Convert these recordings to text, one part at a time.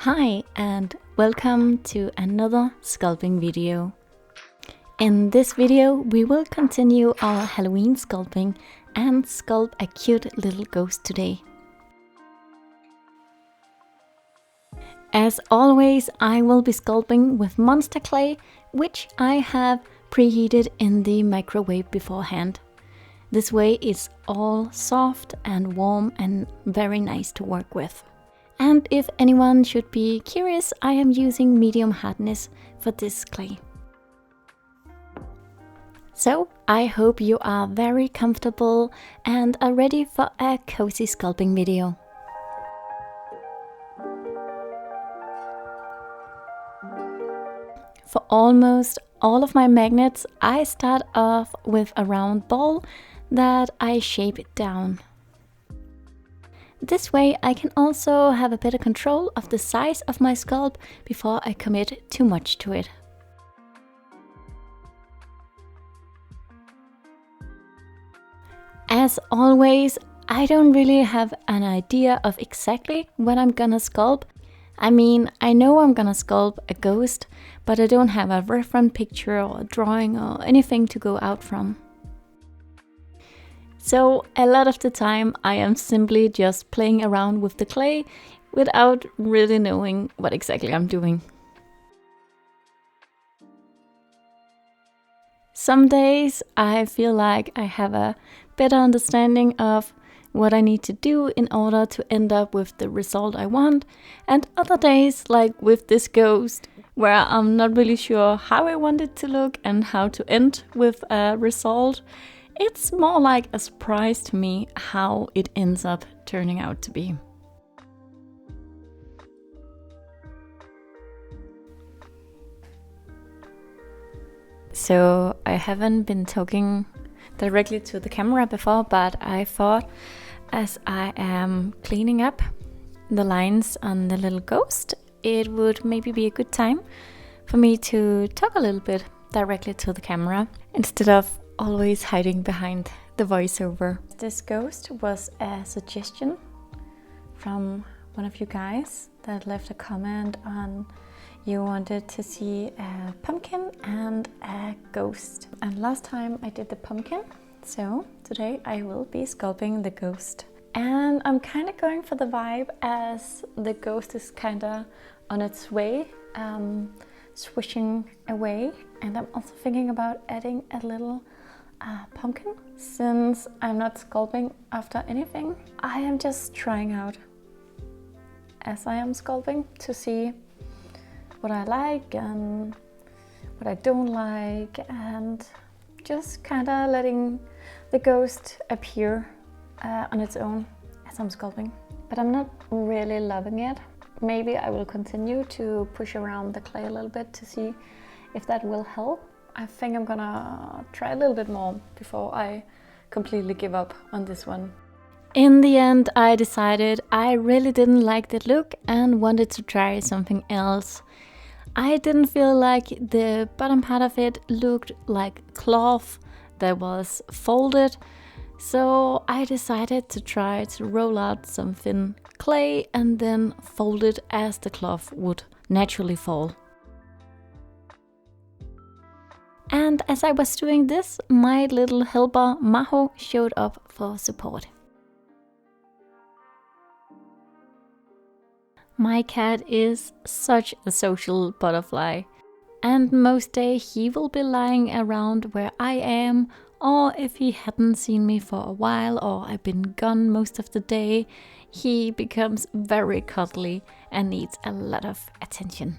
Hi and welcome to another sculpting video. In this video we will continue our Halloween sculpting and sculpt a cute little ghost today. As always, I will be sculpting with monster clay, which I have preheated in the microwave beforehand. This way it's all soft and warm and very nice to work with. And if anyone should be curious, I am using medium hardness for this clay. So I hope you are very comfortable and are ready for a cozy sculpting video. For almost all of my magnets, I start off with a round ball that I shape down. This way I can also have a better control of the size of my sculpt before I commit too much to it. As always, I don't really have an idea of exactly what I'm gonna sculpt. I mean, I know I'm gonna sculpt a ghost, but I don't have a reference picture or a drawing or anything to go out from. So a lot of the time I am simply just playing around with the clay without really knowing what exactly I'm doing. Some days I feel like I have a better understanding of what I need to do in order to end up with the result I want, and other days, like with this ghost, where I'm not really sure how I want it to look and how to end with a result. It's more like a surprise to me how it ends up turning out to be. So I haven't been talking directly to the camera before, but I thought as I am cleaning up the lines on the little ghost, it would maybe be a good time for me to talk a little bit directly to the camera instead of always hiding behind the voiceover. This ghost was a suggestion from one of you guys that left a comment on you wanted to see a pumpkin and a ghost. And last time I did the pumpkin, so today I will be sculpting the ghost. And I'm kind of going for the vibe as the ghost is kind of on its way, swishing away. And I'm also thinking about adding a little pumpkin. Since I'm not sculpting after anything, I am just trying out as I am sculpting to see what I like and what I don't like, and just kind of letting the ghost appear on its own as I'm sculpting. But I'm not really loving it. Maybe I will continue to push around the clay a little bit to see if that will help. I think I'm gonna try a little bit more before I completely give up on this one. In the end, I decided I really didn't like the look and wanted to try something else. I didn't feel like the bottom part of it looked like cloth that was folded, so I decided to try to roll out some thin clay and then fold it as the cloth would naturally fall. And as I was doing this, my little helper Maho showed up for support. My cat is such a social butterfly, and most days he will be lying around where I am, or if he hadn't seen me for a while or I've been gone most of the day, he becomes very cuddly and needs a lot of attention.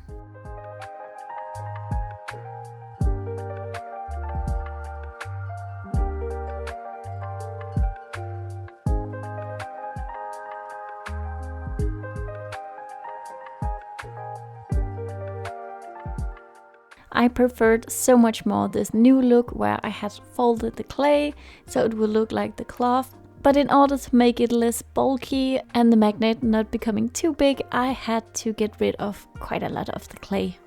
I preferred so much more this new look where I had folded the clay so it would look like the cloth. But in order to make it less bulky and the magnet not becoming too big, I had to get rid of quite a lot of the clay.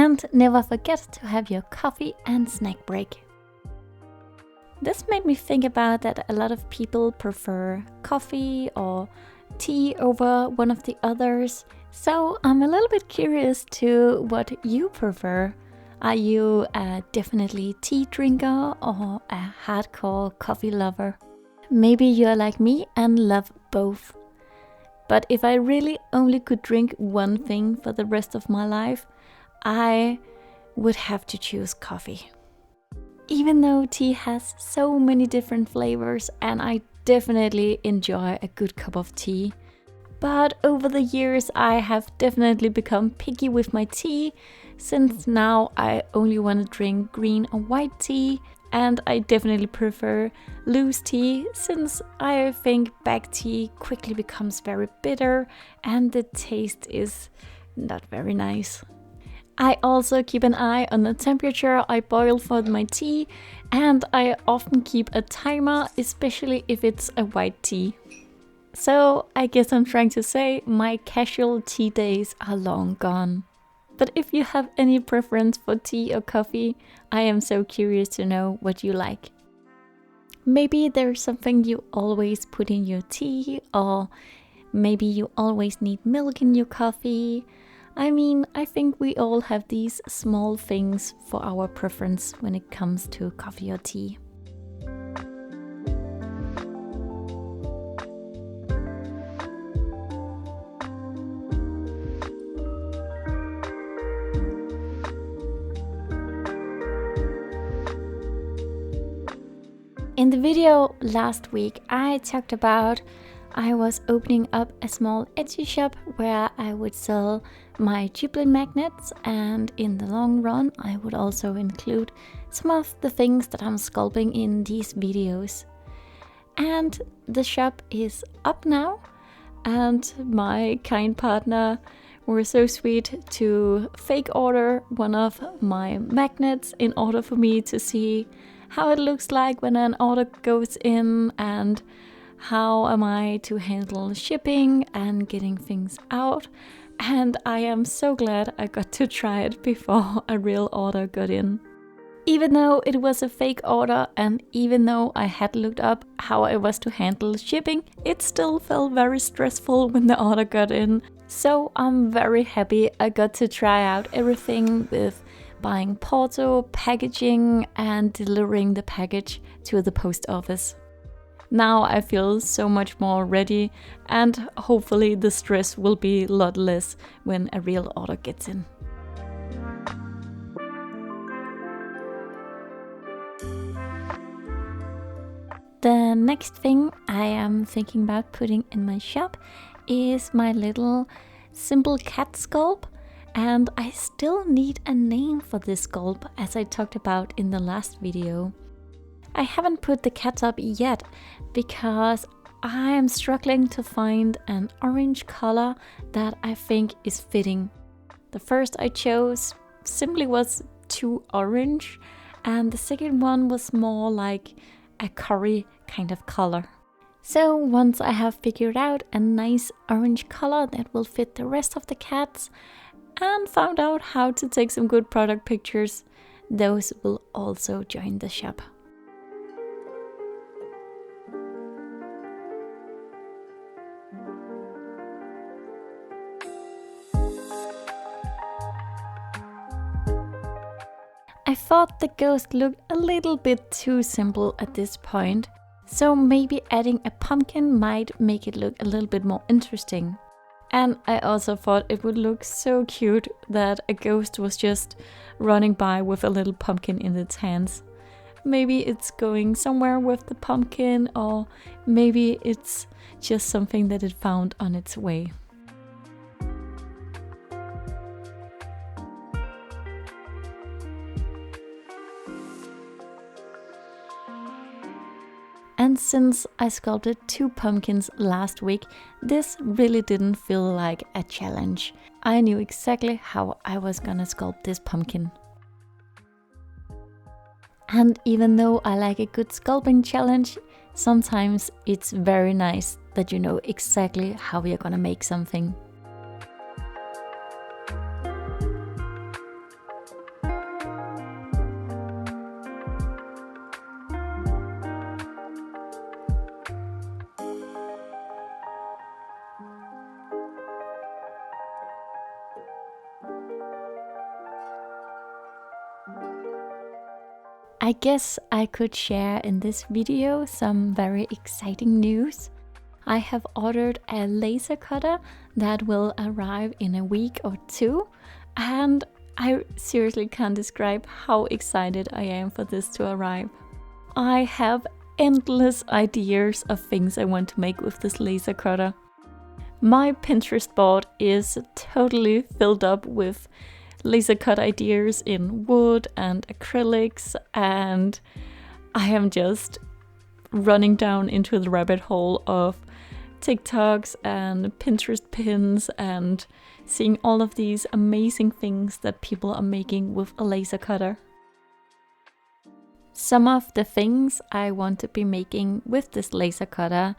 And never forget to have your coffee and snack break. This made me think about that a lot of people prefer coffee or tea over one of the others. So I'm a little bit curious to what you prefer. Are you a definitely tea drinker or a hardcore coffee lover? Maybe you're like me and love both. But if I really only could drink one thing for the rest of my life, I would have to choose coffee. Even though tea has so many different flavors and I definitely enjoy a good cup of tea, but over the years I have definitely become picky with my tea, since now I only want to drink green or white tea, and I definitely prefer loose tea since I think black tea quickly becomes very bitter and the taste is not very nice. I also keep an eye on the temperature I boil for my tea, and I often keep a timer, especially if it's a white tea. So I guess I'm trying to say my casual tea days are long gone. But if you have any preference for tea or coffee, I am so curious to know what you like. Maybe there's something you always put in your tea, or maybe you always need milk in your coffee. I mean, I think we all have these small things for our preference when it comes to coffee or tea. In the video last week, I talked about I was opening up a small Etsy shop where I would sell my giblet magnets, and in the long run I would also include some of the things that I'm sculpting in these videos. And the shop is up now, and my kind partner were so sweet to fake order one of my magnets in order for me to see how it looks like when an order goes in, and how am I to handle shipping and getting things out. And I am so glad I got to try it before a real order got in. Even though it was a fake order, and even though I had looked up how I was to handle shipping, it still felt very stressful when the order got in. So I'm very happy I got to try out everything with buying porto, packaging, and delivering the package to the post office. Now I feel so much more ready, and hopefully the stress will be a lot less when a real order gets in. The next thing I am thinking about putting in my shop is my little simple cat sculpt. And I still need a name for this sculpt, as I talked about in the last video. I haven't put the cat up yet because I am struggling to find an orange color that I think is fitting. The first I chose simply was too orange, and the second one was more like a curry kind of color. So once I have figured out a nice orange color that will fit the rest of the cats, and found out how to take some good product pictures, those will also join the shop. I thought the ghost looked a little bit too simple at this point, so maybe adding a pumpkin might make it look a little bit more interesting. And I also thought it would look so cute that a ghost was just running by with a little pumpkin in its hands. Maybe it's going somewhere with the pumpkin, or maybe it's just something that it found on its way. And since I sculpted 2 pumpkins last week, this really didn't feel like a challenge. I knew exactly how I was gonna sculpt this pumpkin. And even though I like a good sculpting challenge, sometimes it's very nice that you know exactly how you're gonna make something. I guess I could share in this video some very exciting news. I have ordered a laser cutter that will arrive in a week or two, and I seriously can't describe how excited I am for this to arrive. I have endless ideas of things I want to make with this laser cutter. My Pinterest board is totally filled up with laser cut ideas in wood and acrylics, and I am just running down into the rabbit hole of TikToks and Pinterest pins and seeing all of these amazing things that people are making with a laser cutter. Some of the things I want to be making with this laser cutter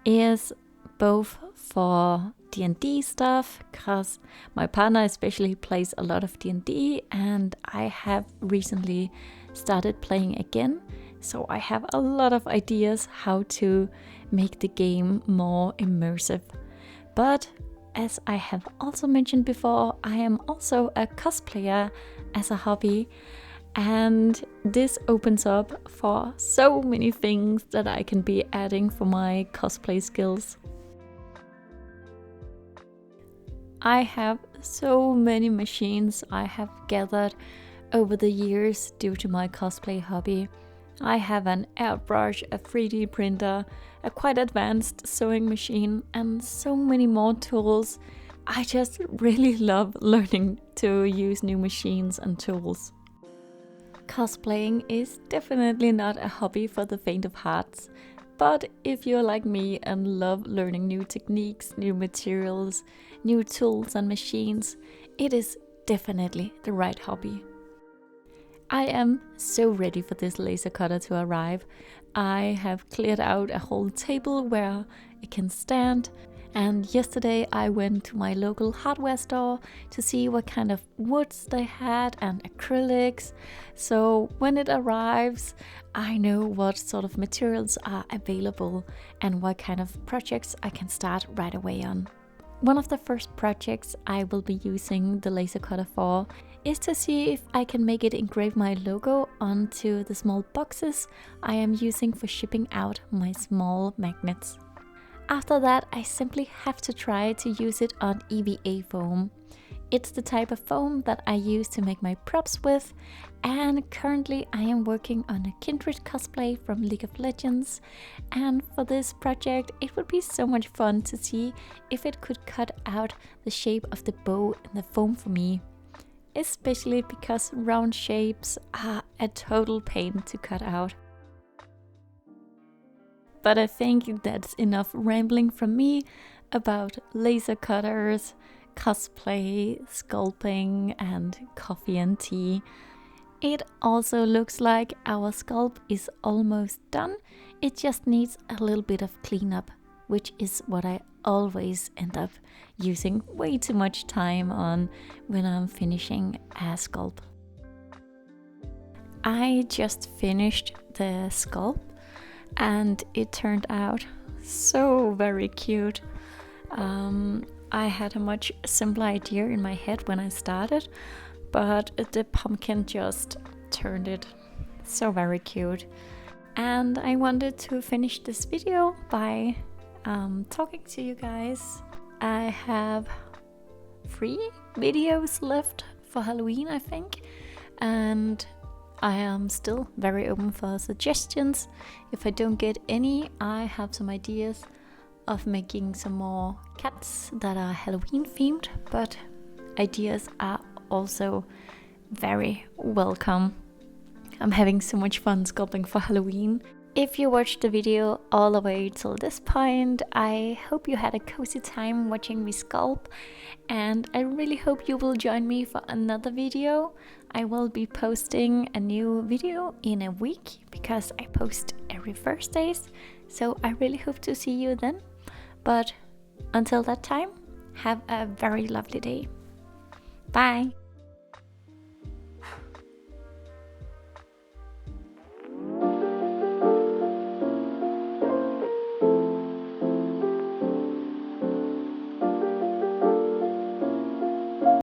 is both for D&D stuff, because my partner especially plays a lot of D&D and I have recently started playing again, so I have a lot of ideas how to make the game more immersive. But as I have also mentioned before, I am also a cosplayer as a hobby, and this opens up for so many things that I can be adding for my cosplay skills. I have so many machines I have gathered over the years due to my cosplay hobby. I have an airbrush, a 3D printer, a quite advanced sewing machine, and so many more tools. I just really love learning to use new machines and tools. Cosplaying is definitely not a hobby for the faint of hearts, but if you're like me and love learning new techniques, new materials, new tools and machines, it is definitely the right hobby. I am so ready for this laser cutter to arrive. I have cleared out a whole table where it can stand, and yesterday I went to my local hardware store to see what kind of woods they had and acrylics. So when it arrives, I know what sort of materials are available and what kind of projects I can start right away on. One of the first projects I will be using the laser cutter for is to see if I can make it engrave my logo onto the small boxes I am using for shipping out my small magnets. After that, I simply have to try to use it on EVA foam. It's the type of foam that I use to make my props with, and currently I am working on a Kindred cosplay from League of Legends, and for this project it would be so much fun to see if it could cut out the shape of the bow in the foam for me, especially because round shapes are a total pain to cut out. But I think that's enough rambling from me about laser cutters, cosplay, sculpting, and coffee and tea. It also looks like our sculpt is almost done. It just needs a little bit of cleanup, which is what I always end up using way too much time on when I'm finishing a sculpt. I just finished the sculpt and it turned out so very cute. I had a much simpler idea in my head when I started, but the pumpkin just turned it so very cute. And I wanted to finish this video by talking to you guys. I have 3 videos left for Halloween, I think, and I am still very open for suggestions. If I don't get any, I have some ideas of making some more cats that are Halloween themed, but ideas are also very welcome. I'm having so much fun sculpting for Halloween. If you watched the video all the way till this point, I hope you had a cozy time watching me sculpt, and I really hope you will join me for another video. I will be posting a new video in a week because I post every Thursdays, so I really hope to see you then. But until that time, have a very lovely day. Bye!